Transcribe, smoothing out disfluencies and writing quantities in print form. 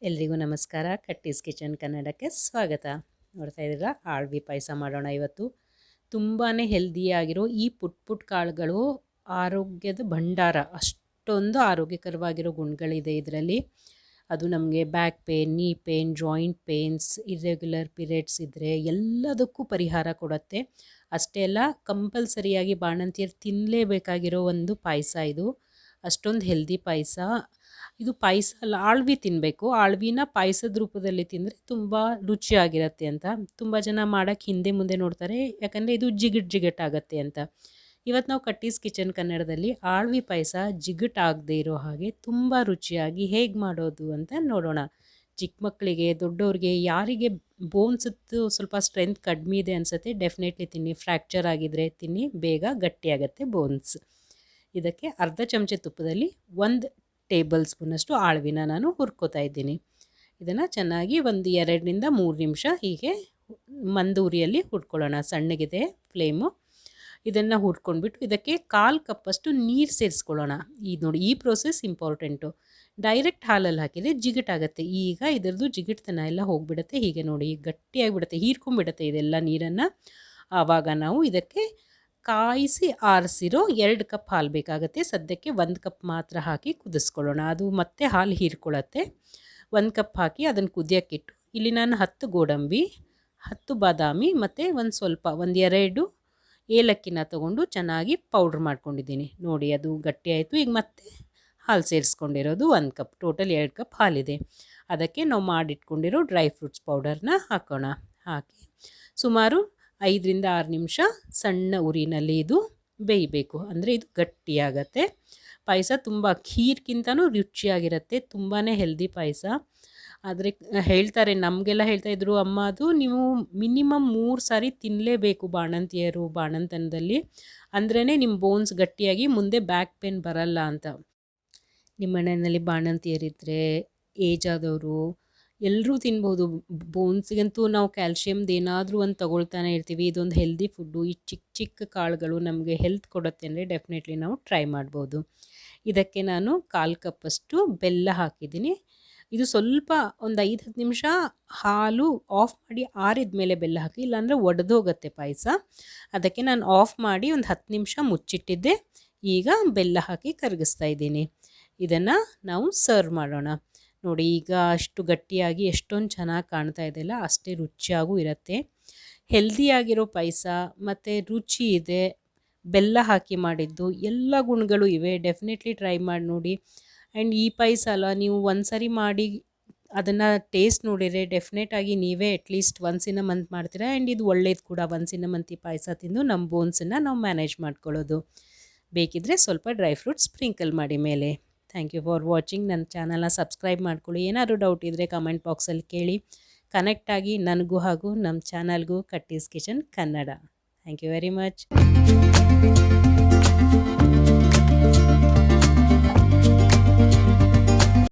ಎಲ್ರಿಗೂ ನಮಸ್ಕಾರ. ಕಟ್ಟೀಸ್ ಕಿಚನ್ ಕನ್ನಡಕ್ಕೆ ಸ್ವಾಗತ. ನೋಡ್ತಾ ಇದ್ದೀರಾ, ಆಳ್ವಿ ಪಾಯಸ ಮಾಡೋಣ ಇವತ್ತು. ತುಂಬಾ ಹೆಲ್ದಿಯಾಗಿರೋ ಈ ಪುಟ್ ಕಾಳುಗಳು ಆರೋಗ್ಯದ ಭಂಡಾರ. ಅಷ್ಟೊಂದು ಆರೋಗ್ಯಕರವಾಗಿರೋ ಗುಣಗಳಿದೆ ಇದರಲ್ಲಿ. ಅದು ನಮಗೆ back pain, knee pain, joint pains, irregular periods ಇದ್ದರೆ ಎಲ್ಲದಕ್ಕೂ ಪರಿಹಾರ ಕೊಡುತ್ತೆ. ಅಷ್ಟೇ ಅಲ್ಲ, ಕಂಪಲ್ಸರಿಯಾಗಿ ಬಾಣಂತಿಯರು ತಿನ್ನಲೇಬೇಕಾಗಿರೋ ಒಂದು ಪಾಯಸ ಇದು. ಅಷ್ಟೊಂದು ಹೆಲ್ದಿ ಪಾಯಸ ಇದು. ಪಾಯಸ ಅಲ್ಲ, ಆಳ್ವಿ ತಿನ್ನಬೇಕು. ಆಳ್ವಿನ ಪಾಯಸದ ರೂಪದಲ್ಲಿ ತಿಂದರೆ ತುಂಬ ರುಚಿಯಾಗಿರುತ್ತೆ ಅಂತ ತುಂಬ ಜನ ಮಾಡೋಕ್ಕೆ ಹಿಂದೆ ಮುಂದೆ ನೋಡ್ತಾರೆ, ಯಾಕಂದರೆ ಇದು ಜಿಗಟಾಗತ್ತೆ ಅಂತ. ಇವತ್ತು ನಾವು ಕಟ್ಟೀಸ್ ಕಿಚನ್ ಕನ್ನಡದಲ್ಲಿ ಆಳ್ವಿ ಪಾಯಸ ಜಿಗಟಾಗದೇ ಇರೋ ಹಾಗೆ ತುಂಬ ರುಚಿಯಾಗಿ ಹೇಗೆ ಮಾಡೋದು ಅಂತ ನೋಡೋಣ. ಚಿಕ್ಕ ಮಕ್ಕಳಿಗೆ, ದೊಡ್ಡವ್ರಿಗೆ, ಯಾರಿಗೆ ಬೋನ್ಸದ್ದು ಸ್ವಲ್ಪ ಸ್ಟ್ರೆಂತ್ ಕಡಿಮೆ ಇದೆ ಅನಿಸುತ್ತೆ, ಡೆಫಿನೆಟ್ಲಿ ತಿನ್ನಿ. ಫ್ರ್ಯಾಕ್ಚರ್ ಆಗಿದ್ದರೆ ತಿನ್ನಿ, ಬೇಗ ಗಟ್ಟಿಯಾಗತ್ತೆ ಬೋನ್ಸ್. ಇದಕ್ಕೆ ಅರ್ಧ ಚಮಚ ತುಪ್ಪದಲ್ಲಿ 1 ಟೇಬಲ್ ಸ್ಪೂನಷ್ಟು ಆಳ್ವಿನ ನಾನು ಹುರ್ಕೋತಾ ಇದ್ದೀನಿ. ಇದನ್ನು ಚೆನ್ನಾಗಿ ಒಂದು 2ರಿಂದ 3 ನಿಮಿಷ ಹೀಗೆ ಮಂದೂರಿಯಲ್ಲಿ ಹುರ್ಕೊಳ್ಳೋಣ. ಸಣ್ಣಗಿದೆ ಫ್ಲೇಮು. ಇದನ್ನು ಹುರ್ಕೊಂಡ್ಬಿಟ್ಟು ಇದಕ್ಕೆ 1/4 ಕಪ್ಪಷ್ಟು ನೀರು ಸೇರಿಸ್ಕೊಳ್ಳೋಣ. ಇದು ನೋಡಿ, ಈ ಪ್ರೋಸೆಸ್ ಇಂಪಾರ್ಟೆಂಟು. ಡೈರೆಕ್ಟ್ ಹಾಲಲ್ಲಿ ಹಾಕಿದರೆ ಜಿಗಟಾಗುತ್ತೆ. ಈಗ ಇದರದ್ದು ಜಿಗಟ್ತನ ಎಲ್ಲ ಹೋಗಿಬಿಡುತ್ತೆ. ಹೀಗೆ ನೋಡಿ, ಗಟ್ಟಿಯಾಗಿಬಿಡುತ್ತೆ, ಹೀರ್ಕೊಂಡ್ಬಿಡುತ್ತೆ ಇದೆಲ್ಲ ನೀರನ್ನು. ಆವಾಗ ನಾವು ಇದಕ್ಕೆ ಕಾಯಿಸಿ ಆರಿಸಿರೋ 2 ಕಪ್ ಹಾಲು ಬೇಕಾಗುತ್ತೆ. ಸದ್ಯಕ್ಕೆ 1 ಕಪ್ ಮಾತ್ರ ಹಾಕಿ ಕುದಿಸ್ಕೊಳ್ಳೋಣ. ಅದು ಮತ್ತೆ ಹಾಲು ಹೀರ್ಕೊಳ್ಳುತ್ತೆ. 1 ಕಪ್ ಹಾಕಿ ಅದನ್ನು ಕುದಿಯೋಕ್ಕಿಟ್ಟು, ಇಲ್ಲಿ ನಾನು 10 ಗೋಡಂಬಿ, 10 ಬಾದಾಮಿ ಮತ್ತು ಒಂದು 2 ಏಲಕ್ಕಿನ ತೊಗೊಂಡು ಚೆನ್ನಾಗಿ ಪೌಡ್ರ್ ಮಾಡ್ಕೊಂಡಿದ್ದೀನಿ. ನೋಡಿ, ಅದು ಗಟ್ಟಿಯಾಯಿತು. ಈಗ ಮತ್ತೆ ಹಾಲು ಸೇರಿಸ್ಕೊಂಡಿರೋದು 1 ಕಪ್, ಟೋಟಲ್ 2 ಕಪ್ ಹಾಲಿದೆ. ಅದಕ್ಕೆ ನಾವು ಮಾಡಿಟ್ಕೊಂಡಿರೋ ಡ್ರೈ ಫ್ರೂಟ್ಸ್ ಪೌಡರ್ನ ಹಾಕೋಣ. ಹಾಕಿ ಸುಮಾರು 5ರಿಂದ 6 ನಿಮಿಷ ಸಣ್ಣ ಉರಿನಲ್ಲಿ ಇದು ಬೇಯಬೇಕು. ಅಂದರೆ ಇದು ಗಟ್ಟಿಯಾಗತ್ತೆ. ಪಾಯಸ ತುಂಬ ಖೀರ್ಗಿಂತನೂ ರುಚಿಯಾಗಿರುತ್ತೆ. ತುಂಬಾ ಹೆಲ್ದಿ ಪಾಯಸ. ಆದರೆ ಹೇಳ್ತಾರೆ, ನಮಗೆಲ್ಲ ಹೇಳ್ತಾಯಿದ್ರು ಅಮ್ಮ, ಅದು ನೀವು ಮಿನಿಮಮ್ 3 ಸಾರಿ ತಿನ್ನಲೇಬೇಕು ಬಾಣಂತಿಯರು ಬಾಣಂತನದಲ್ಲಿ, ಅಂದ್ರೇ ನಿಮ್ಮ ಬೋನ್ಸ್ ಗಟ್ಟಿಯಾಗಿ ಮುಂದೆ ಬ್ಯಾಕ್ ಪೇನ್ ಬರಲ್ಲ ಅಂತ. ನಿಮ್ಮ ಮನೆಯಲ್ಲಿ ಬಾಣಂತಿಯರಿದ್ದರೆ, ಏಜ್ ಆದವರು ಎಲ್ಲರೂ ತಿನ್ಬೋದು. ಬೋನ್ಸ್ಗಂತೂ ನಾವು ಕ್ಯಾಲ್ಶಿಯಮ್ದು ಏನಾದರೂ ಒಂದು ತೊಗೊಳ್ತಾನೆ ಇರ್ತೀವಿ. ಇದೊಂದು ಹೆಲ್ದಿ ಫುಡ್ಡು. ಈ ಚಿಕ್ಕ ಕಾಳುಗಳು ನಮಗೆ ಹೆಲ್ತ್ ಕೊಡುತ್ತೆ ಅಂದರೆ ಡೆಫಿನೆಟ್ಲಿ ನಾವು ಟ್ರೈ ಮಾಡ್ಬೋದು. ಇದಕ್ಕೆ ನಾನು 1/4 ಕಪ್ಪಷ್ಟು ಬೆಲ್ಲ ಹಾಕಿದ್ದೀನಿ. ಇದು ಸ್ವಲ್ಪ ಒಂದು 5-10 ನಿಮಿಷ ಹಾಲು ಆಫ್ ಮಾಡಿ ಆರಿದ ಮೇಲೆ ಬೆಲ್ಲ ಹಾಕಿ, ಇಲ್ಲಾಂದರೆ ಒಡೆದೋಗುತ್ತೆ ಪಾಯಸ. ಅದಕ್ಕೆ ನಾನು ಆಫ್ ಮಾಡಿ ಒಂದು 10 ನಿಮಿಷ ಮುಚ್ಚಿಟ್ಟಿದ್ದೆ. ಈಗ ಬೆಲ್ಲ ಹಾಕಿ ಕರಗಿಸ್ತಾ ಇದ್ದೀನಿ. ಇದನ್ನು ನಾವು ಸರ್ವ್ ಮಾಡೋಣ. ನೋಡಿ, ಈಗ ಅಷ್ಟು ಗಟ್ಟಿಯಾಗಿ ಎಷ್ಟೊಂದು ಚೆನ್ನಾಗಿ ಕಾಣ್ತಾ ಇದೆಯಲ್ಲ, ಅಷ್ಟೇ ರುಚಿಯಾಗೂ ಇರುತ್ತೆ. ಹೆಲ್ದಿಯಾಗಿರೋ ಪಾಯಸ ಮತ್ತು ರುಚಿ ಇದೆ. ಬೆಲ್ಲ ಹಾಕಿ ಮಾಡಿದ್ದು ಎಲ್ಲ ಗುಣಗಳು ಇವೆ. ಡೆಫಿನೆಟ್ಲಿ ಟ್ರೈ ಮಾಡಿ ನೋಡಿ. ಆ್ಯಂಡ್ ಈ ಪಾಯಸ ಅಲ್ಲ, ನೀವು ಒಂದು ಸರಿ ಮಾಡಿ ಅದನ್ನು ಟೇಸ್ಟ್ ನೋಡಿದರೆ ಡೆಫಿನೆಟಾಗಿ ನೀವೇ at least once in a month ಮಾಡ್ತೀರಾ. ಆ್ಯಂಡ್ ಇದು ಒಳ್ಳೇದು ಕೂಡ. ಒನ್ಸ್ ಇನ್ ಅ ಮಂತ್ ಈ ಪಾಯಸ ತಿಂದು ನಮ್ಮ ಬೋನ್ಸನ್ನು ನಾವು ಮ್ಯಾನೇಜ್ ಮಾಡ್ಕೊಳ್ಳೋದು. ಬೇಕಿದ್ದರೆ ಸ್ವಲ್ಪ ಡ್ರೈ ಫ್ರೂಟ್ಸ್ ಸ್ಪ್ರಿಂಕಲ್ ಮಾಡಿ ಮೇಲೆ. Thank you for watching. ನನ್ನ ಚಾನಲ್ನ ಸಬ್ಸ್ಕ್ರೈಬ್ ಮಾಡ್ಕೊಳ್ಳಿ. ಏನಾದರೂ ಡೌಟ್ ಇದ್ದರೆ ಕಮೆಂಟ್ ಬಾಕ್ಸಲ್ಲಿ ಕೇಳಿ. ಕನೆಕ್ಟ್ ಆಗಿ ನನಗೂ ಹಾಗೂ ನಮ್ಮ ಚಾನಲ್ಗೂ, Kattis kitchen Kannada. Thank you very much.